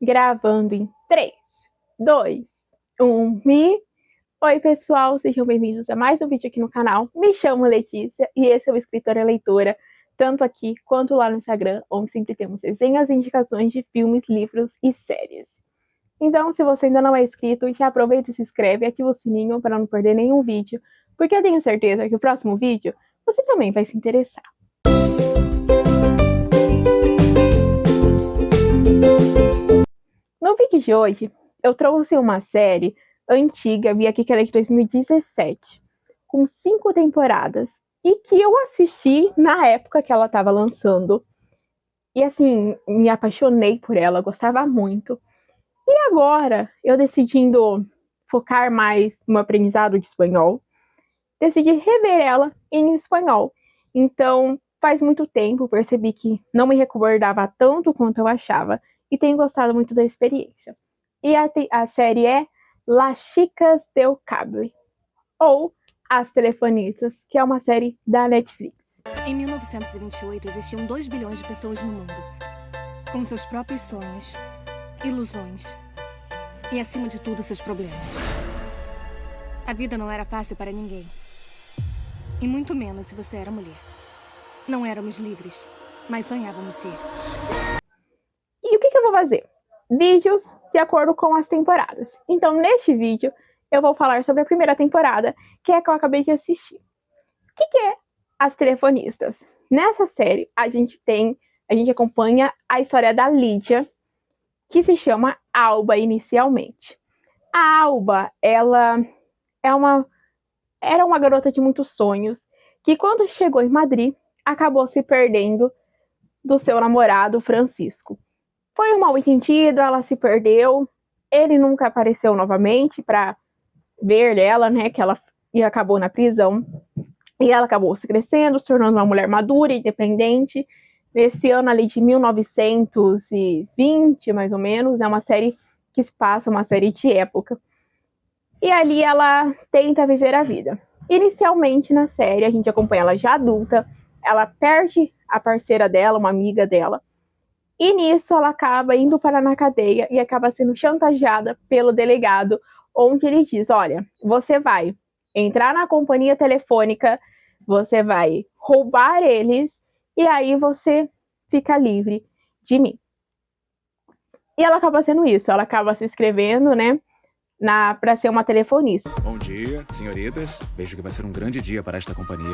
Gravando em 3, 2, 1, Oi pessoal, sejam bem-vindos a mais um vídeo aqui no canal. Me chamo Letícia e esse é o Escritora Leitora, tanto aqui quanto lá no Instagram, onde sempre temos resenhas e indicações de filmes, livros e séries. Então, se você ainda não é inscrito, já aproveita e se inscreve e ativa o sininho para não perder nenhum vídeo, porque eu tenho certeza que o próximo vídeo você também vai se interessar. No vídeo de hoje, eu trouxe uma série antiga, vi aqui que ela é de 2017, com 5 temporadas, e que eu assisti na época que ela estava lançando. E assim, me apaixonei por ela, gostava muito. E agora, eu decidindo focar mais no aprendizado de espanhol, decidi rever ela em espanhol. Então, faz muito tempo, percebi que não me recordava tanto quanto eu achava, e tenho gostado muito da experiência. E a série é Las Chicas del Cable, ou As Telefonistas, que é uma série da Netflix. Em 1928, existiam 2 bilhões de pessoas no mundo, com seus próprios sonhos, ilusões e, acima de tudo, seus problemas. A vida não era fácil para ninguém. E muito menos se você era mulher. Não éramos livres, mas sonhávamos ser. E o que eu vou fazer? Vídeos de acordo com as temporadas. Então, neste vídeo, eu vou falar sobre a primeira temporada, que é a que eu acabei de assistir. O que é As Telefonistas? Nessa série, a gente acompanha a história da Lídia, que se chama Alba inicialmente. A Alba, ela era uma garota de muitos sonhos, que quando chegou em Madrid, acabou se perdendo do seu namorado Francisco. Foi um mal entendido, ela se perdeu, ele nunca apareceu novamente para ver ela, né, que ela acabou na prisão. E ela acabou se crescendo, se tornando uma mulher madura, independente. Nesse ano ali de 1920, mais ou menos, é uma série que se passa, uma série de época. E ali ela tenta viver a vida. Inicialmente na série, a gente acompanha ela já adulta, ela perde a parceira dela, uma amiga dela, e nisso ela acaba indo para na cadeia e acaba sendo chantageada pelo delegado, onde ele diz, olha, você vai entrar na companhia telefônica, você vai roubar eles, e aí você fica livre de mim. E ela acaba sendo isso, ela acaba se inscrevendo, né, para ser uma telefonista. Bom dia, senhoritas. Vejo que vai ser um grande dia para esta companhia.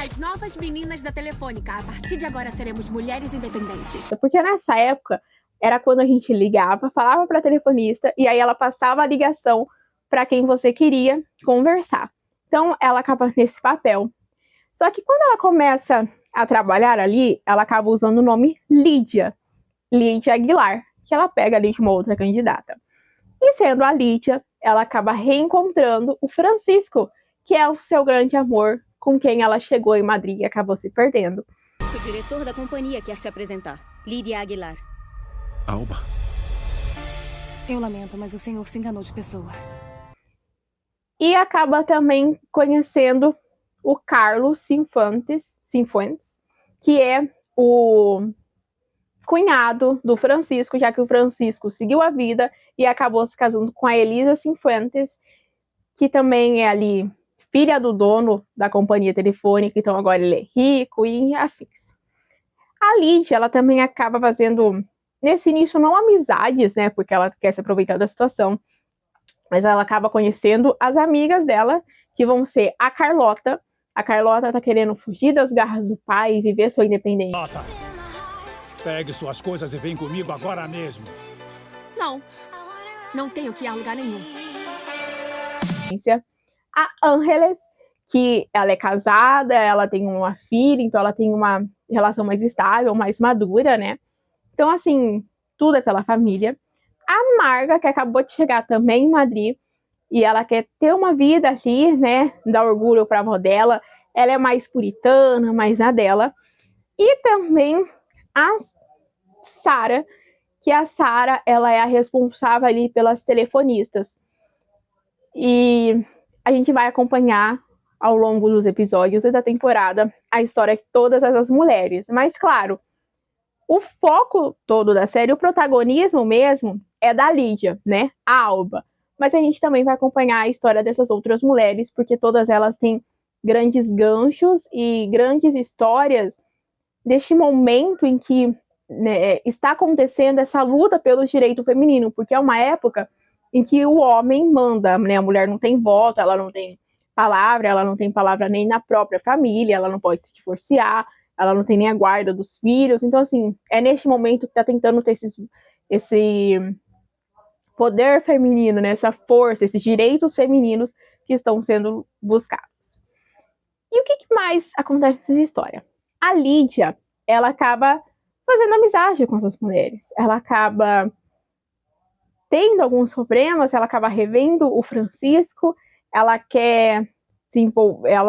As novas meninas da Telefônica. A partir de agora seremos mulheres independentes. Porque nessa época, era quando a gente ligava, falava para a telefonista, e aí ela passava a ligação para quem você queria conversar. Então, ela acaba nesse papel. Só que quando ela começa a trabalhar ali, ela acaba usando o nome Lídia Aguilar, que ela pega ali de uma outra candidata. E sendo a Lídia, ela acaba reencontrando o Francisco, que é o seu grande amor, com quem ela chegou em Madrid e acabou se perdendo. O diretor da companhia quer se apresentar. Lídia Aguilar. Alba. Eu lamento, mas o senhor se enganou de pessoa. E acaba também conhecendo o Carlos Cifuentes, que é o cunhado do Francisco, já que o Francisco seguiu a vida e acabou se casando com a Elisa Cifuentes, que também é ali filha do dono da companhia telefônica, então agora ele é rico e afins. A Lídia, ela também acaba fazendo, nesse início, não amizades, né, porque ela quer se aproveitar da situação, mas ela acaba conhecendo as amigas dela, que vão ser a Carlota. A Carlota tá querendo fugir das garras do pai e viver sua independência. Carlota, pegue suas coisas e vem comigo agora mesmo. Não tenho que ir a lugar nenhum. A Ángeles, que ela é casada, ela tem uma filha, então ela tem uma relação mais estável, mais madura, né? Então, assim, tudo é pela família. A Marga, que acabou de chegar também em Madrid, e ela quer ter uma vida ali, né? Dar orgulho pra avó dela. Ela é mais puritana, mais na dela. E também a Sara, que a Sara, ela é a responsável ali pelas telefonistas. E a gente vai acompanhar ao longo dos episódios e da temporada a história de todas essas mulheres. Mas, claro, O foco todo da série, o protagonismo mesmo, é da Lídia, né? A Alba. Mas a gente também vai acompanhar a história dessas outras mulheres, porque todas elas têm grandes ganchos e grandes histórias deste momento em que, né, está acontecendo essa luta pelo direito feminino, porque é uma época em que o homem manda, né? A mulher não tem voto, ela não tem palavra nem na própria família, ela não pode se divorciar, ela não tem nem a guarda dos filhos. Então, assim, é neste momento que está tentando ter esse poder feminino, né? Essa força, esses direitos femininos que estão sendo buscados. E o que mais acontece nessa história? A Lídia, ela acaba fazendo amizade com essas mulheres. Ela acaba tendo alguns problemas, ela acaba revendo o Francisco, ela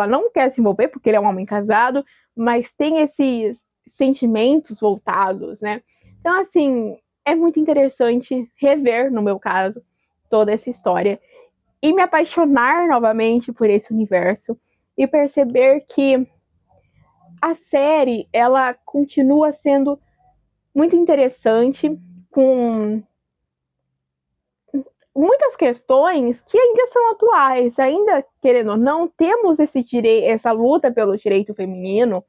não quer se envolver porque ele é um homem casado, mas tem esses sentimentos voltados, né? Então, assim, é muito interessante rever, no meu caso, toda essa história e me apaixonar novamente por esse universo e perceber que a série, ela continua sendo muito interessante, com muitas questões que ainda são atuais, ainda, querendo ou não, temos essa luta pelo direito feminino,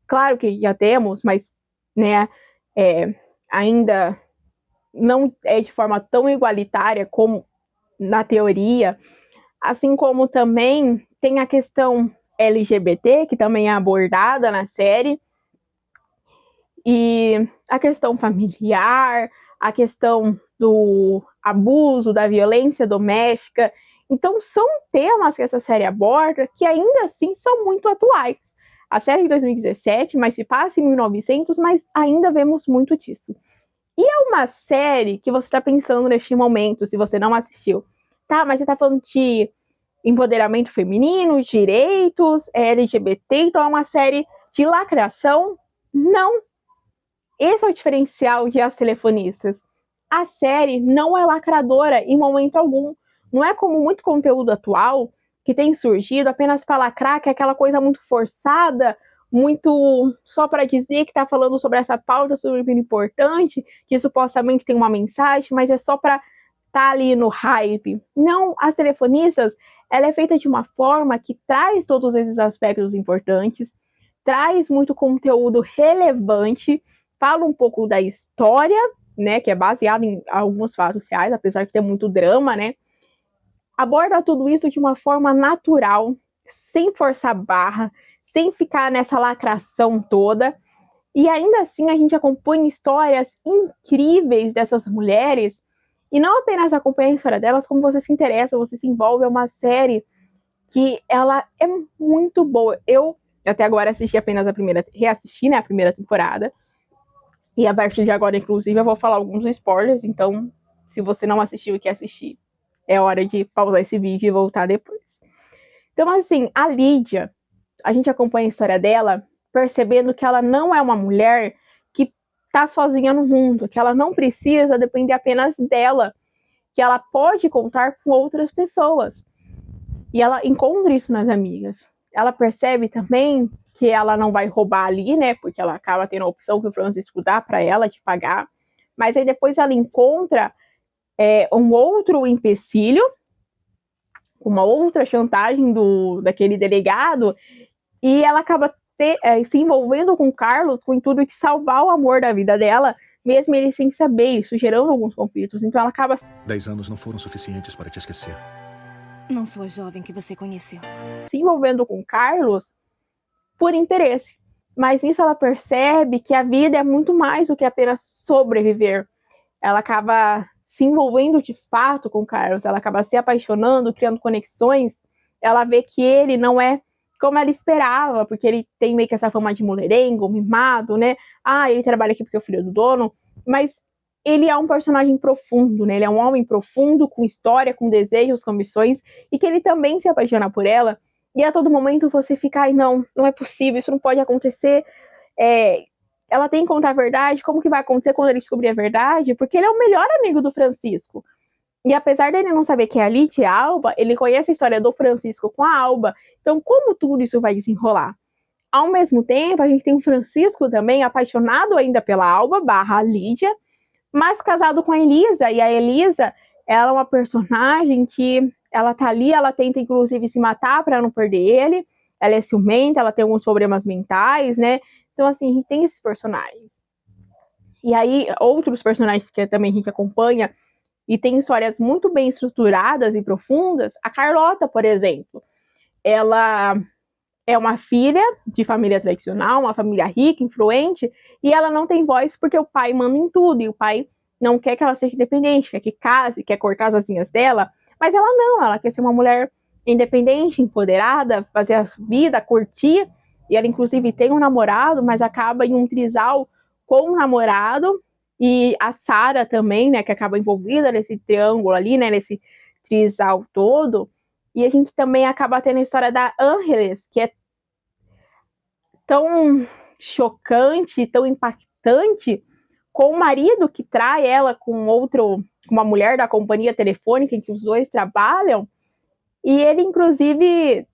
claro que já temos, mas, né, ainda não é de forma tão igualitária como na teoria, assim como também tem a questão LGBT, que também é abordada na série, e a questão familiar, a questão do abuso, da violência doméstica. Então, são temas que essa série aborda que ainda assim são muito atuais. A série é de 2017, mas se passa em 1900, mas ainda vemos muito disso. E é uma série que você está pensando neste momento, se você não assistiu. Tá, mas você está falando de empoderamento feminino, direitos, LGBT, então é uma série de lacração? Não. Esse é o diferencial de As Telefonistas. A série não é lacradora em momento algum. Não é como muito conteúdo atual que tem surgido apenas para lacrar, que é aquela coisa muito forçada, muito só para dizer que está falando sobre essa pauta super importante, que supostamente tem uma mensagem, mas é só para estar ali no hype. Não, As Telefonistas, ela é feita de uma forma que traz todos esses aspectos importantes, traz muito conteúdo relevante, fala um pouco da história, né, que é baseado em alguns fatos reais, apesar de ter muito drama, né, aborda tudo isso de uma forma natural, sem forçar barra, sem ficar nessa lacração toda, e ainda assim a gente acompanha histórias incríveis dessas mulheres, e não apenas acompanha a história delas, como você se interessa, você se envolve, é uma série que ela é muito boa. Eu até agora assisti apenas reassisti, né, a primeira temporada, e a partir de agora, inclusive, eu vou falar alguns spoilers, então, se você não assistiu e quer assistir, é hora de pausar esse vídeo e voltar depois. Então, assim, a Lídia, a gente acompanha a história dela, percebendo que ela não é uma mulher que tá sozinha no mundo, que ela não precisa depender apenas dela, que ela pode contar com outras pessoas. E ela encontra isso nas amigas. Ela percebe também que ela não vai roubar ali, né? Porque ela acaba tendo a opção que o Francisco dá para ela de pagar. Mas aí depois ela encontra um outro empecilho, uma outra chantagem daquele delegado, e ela acaba se envolvendo com o Carlos com o intuito de salvar o amor da vida dela, mesmo ele sem saber, isso gerando alguns conflitos. Então ela acaba... 10 anos não foram suficientes para te esquecer. Não sou a jovem que você conheceu. Se envolvendo com o Carlos por interesse. Mas nisso ela percebe que a vida é muito mais do que apenas sobreviver. Ela acaba se envolvendo de fato com o Carlos, ela acaba se apaixonando, criando conexões. Ela vê que ele não é como ela esperava, porque ele tem meio que essa fama de mulherengo, mimado, né? Ah, ele trabalha aqui porque é o filho do dono. Mas ele é um personagem profundo, né? Ele é um homem profundo, com história, com desejos, com ambições, e que ele também se apaixona por ela. E a todo momento você fica, ai, não é possível, isso não pode acontecer. Ela tem que contar a verdade, como que vai acontecer quando ele descobrir a verdade? Porque ele é o melhor amigo do Francisco. E apesar dele não saber quem é a Lídia e a Alba, ele conhece a história do Francisco com a Alba. Então, como tudo isso vai desenrolar? Ao mesmo tempo, a gente tem o Francisco também, apaixonado ainda pela Alba, / Lídia, mas casado com a Elisa, e a Elisa, ela é uma personagem que ela tá ali, ela tenta inclusive se matar para não perder ele, ela é ciumenta, ela tem alguns problemas mentais, né? Então, assim, a gente tem esses personagens. E aí, outros personagens que também a gente acompanha e tem histórias muito bem estruturadas e profundas, a Carlota, por exemplo, ela é uma filha de família tradicional, uma família rica, influente, e ela não tem voz porque o pai manda em tudo, e o pai não quer que ela seja independente, quer que case, quer cortar as asinhas dela, mas ela não, ela quer ser uma mulher independente, empoderada, fazer a vida, curtir, e ela inclusive tem um namorado, mas acaba em um trisal com o namorado, e a Sarah também, né, que acaba envolvida nesse triângulo ali, né, nesse trisal todo, e a gente também acaba tendo a história da Ángeles, que é tão chocante, tão impactante, com o marido que trai ela com uma mulher da companhia telefônica em que os dois trabalham, e ele inclusive,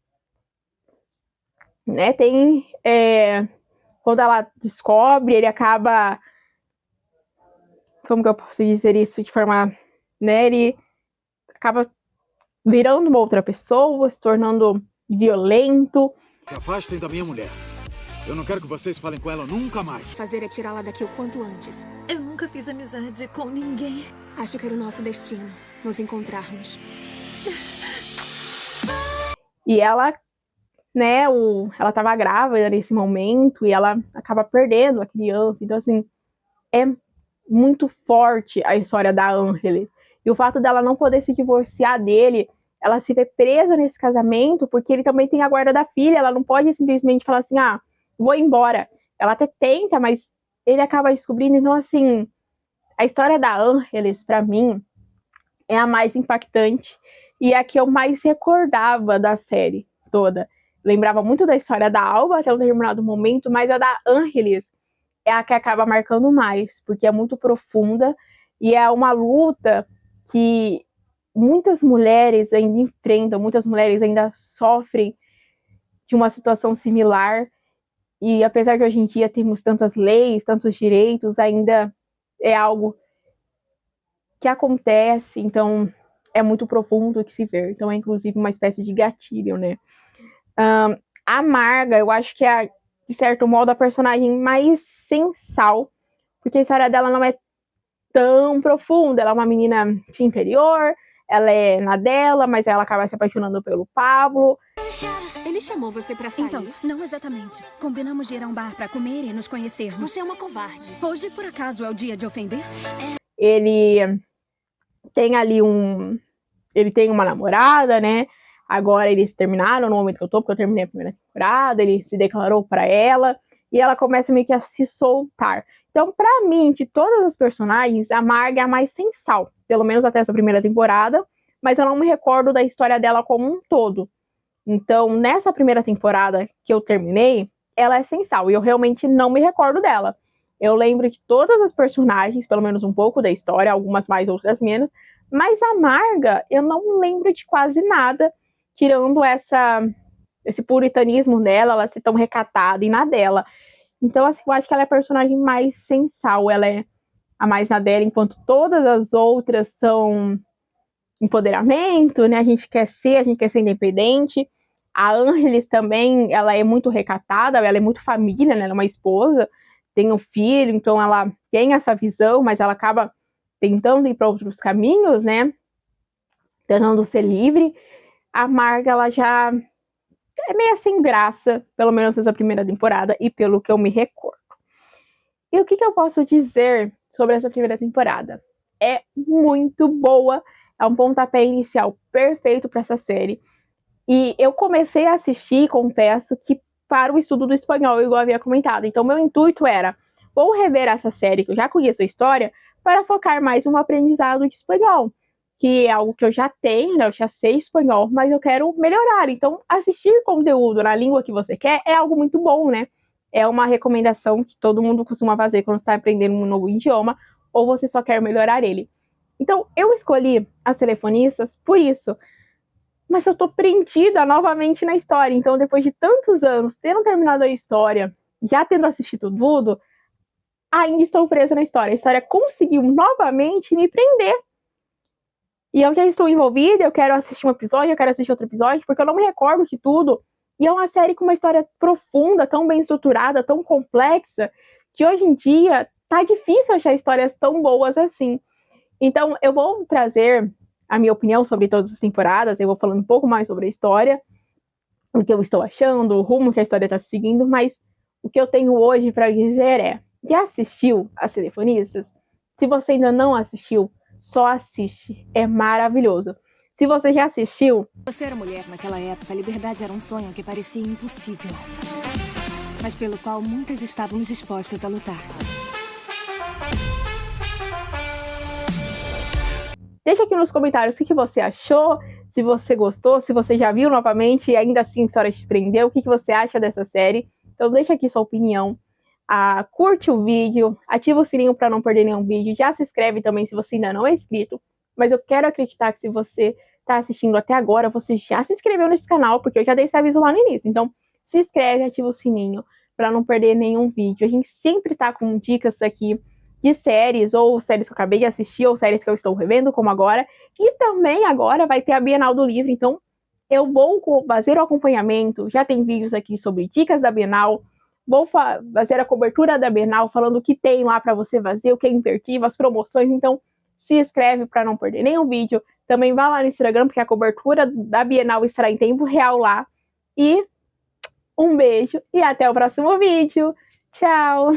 né, tem quando ela descobre, ele acaba, como que eu posso dizer isso de forma, né, ele acaba virando uma outra pessoa, se tornando violento. Se afastem da minha mulher. Eu não quero que vocês falem com ela nunca mais. Fazer é tirá-la daqui o quanto antes. Eu nunca fiz amizade com ninguém. Acho que era o nosso destino, nos encontrarmos. E ela, né, ela tava grávida nesse momento e ela acaba perdendo a criança. Então, assim, é muito forte a história da Ángeles. E o fato dela não poder se divorciar dele, ela se vê presa nesse casamento, porque ele também tem a guarda da filha, ela não pode simplesmente falar assim, vou embora. Ela até tenta, mas ele acaba descobrindo. Então, assim, a história da Ángeles, pra mim, é a mais impactante e a que eu mais recordava da série toda. Lembrava muito da história da Alba até um determinado momento, mas a da Ángeles é a que acaba marcando mais, porque é muito profunda e é uma luta que muitas mulheres ainda enfrentam, muitas mulheres ainda sofrem de uma situação similar. E apesar de hoje em dia temos tantas leis, tantos direitos, ainda é algo que acontece, então é muito profundo o que se vê. Então é inclusive uma espécie de gatilho, né? A Marga, eu acho que é, de certo modo, a personagem mais sensal, porque a história dela não é tão profunda. Ela é uma menina de interior, ela é na dela, mas ela acaba se apaixonando pelo Pablo. Ele chamou você pra sair? Então, não exatamente. Combinamos de ir a um bar pra comer e nos conhecermos. Você é uma covarde. Hoje, por acaso, é o dia de ofender? Ele tem ali ele tem uma namorada, né? Agora eles terminaram no momento que eu tô, porque eu terminei a primeira temporada, ele se declarou pra ela, e ela começa meio que a se soltar. Então, pra mim, de todas as personagens, a Marga é a mais sensal, pelo menos até essa primeira temporada, mas eu não me recordo da história dela como um todo. Então, nessa primeira temporada que eu terminei, ela é sensal, e eu realmente não me recordo dela. Eu lembro de todas as personagens, pelo menos um pouco da história, algumas mais, outras menos, mas a Marga, eu não lembro de quase nada, tirando esse puritanismo dela, ela ser tão recatada e na dela. Então, assim, eu acho que ela é a personagem mais sensal, ela é a mais na dela, enquanto todas as outras são empoderamento, né? A gente quer ser independente. A Ángeles também, ela é muito recatada, ela é muito família, né? Ela é uma esposa, tem um filho, então ela tem essa visão, mas ela acaba tentando ir para outros caminhos, né? Tentando ser livre. A Marga, ela já é meio sem graça, pelo menos nessa primeira temporada, e pelo que eu me recordo. E o que eu posso dizer sobre essa primeira temporada? É muito boa, é um pontapé inicial perfeito para essa série. E eu comecei a assistir, confesso, que para o estudo do espanhol, igual eu havia comentado. Então, meu intuito era, vou rever essa série, que eu já conheço a história, para focar mais no aprendizado de espanhol, que é algo que eu já tenho, né? Eu já sei espanhol, mas eu quero melhorar. Então, assistir conteúdo na língua que você quer é algo muito bom, né? É uma recomendação que todo mundo costuma fazer quando está aprendendo um novo idioma, ou você só quer melhorar ele. Então, eu escolhi As Telefonistas por isso. mas eu tô prendida novamente na história. Então, depois de tantos anos, tendo terminado a história, já tendo assistido tudo, ainda estou presa na história. A história conseguiu novamente me prender. E eu já estou envolvida, eu quero assistir um episódio, eu quero assistir outro episódio, porque eu não me recordo de tudo. E é uma série com uma história profunda, tão bem estruturada, tão complexa, que hoje em dia tá difícil achar histórias tão boas assim. Então, eu vou trazer a minha opinião sobre todas as temporadas, eu vou falando um pouco mais sobre a história, o que eu estou achando, o rumo que a história está seguindo, mas o que eu tenho hoje para dizer é: já assistiu As Telefonistas? Se você ainda não assistiu, só assiste, é maravilhoso. Se você já assistiu... Você era mulher naquela época, a liberdade era um sonho que parecia impossível, mas pelo qual muitas estávamos dispostas a lutar. Deixa aqui nos comentários o que você achou, se você gostou, se você já viu novamente e ainda assim a história te prendeu, o que você acha dessa série. Então deixa aqui sua opinião, curte o vídeo, ativa o sininho para não perder nenhum vídeo, já se inscreve também se você ainda não é inscrito, mas eu quero acreditar que se você está assistindo até agora, você já se inscreveu nesse canal, porque eu já dei esse aviso lá no início. Então se inscreve, ativa o sininho para não perder nenhum vídeo. A gente sempre tá com dicas aqui de séries, ou séries que eu acabei de assistir, ou séries que eu estou revendo, como agora. E também agora vai ter a Bienal do Livro, então eu vou fazer o acompanhamento, já tem vídeos aqui sobre dicas da Bienal, vou fazer a cobertura da Bienal, falando o que tem lá para você fazer, o que é imperdível, as promoções, então se inscreve para não perder nenhum vídeo. Também vá lá no Instagram, porque a cobertura da Bienal estará em tempo real lá. E um beijo e até o próximo vídeo. Tchau!